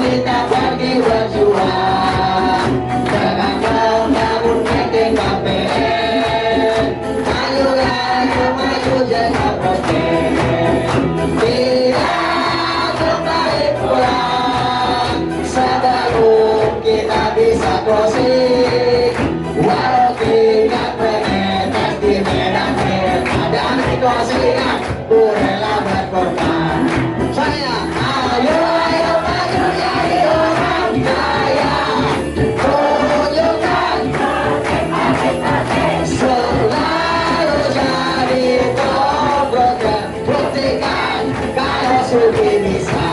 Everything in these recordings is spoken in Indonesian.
kita pergi berjuang dengan membangun meeting KPN. Ayolah yuk maju jangan berhenti, tidak kembali pulang sebelum kita bisa closing. Walau tingkat penetes di medan pilkada dan closingan, ku rela berkorban. Saya ayo maju jadi orang kaya, tunjukkan selalu jadi top broker, buktikan kalau Sugi bisa.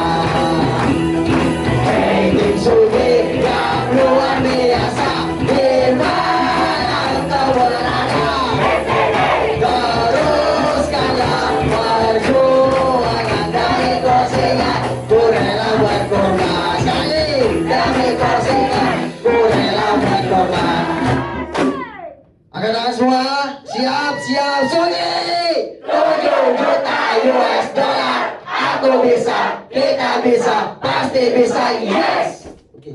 Hey tim Sugi yang luar biasa, dimana engkau berada? Teruskanlah perjuangan dari closingan, ku rela berkorban. Sekali demi closingan, ku rela berkorban. Angkat tangan semua, siap Sugi 7 juta US dollar. Aku bisa, kita bisa, pasti bisa, yes. Oke.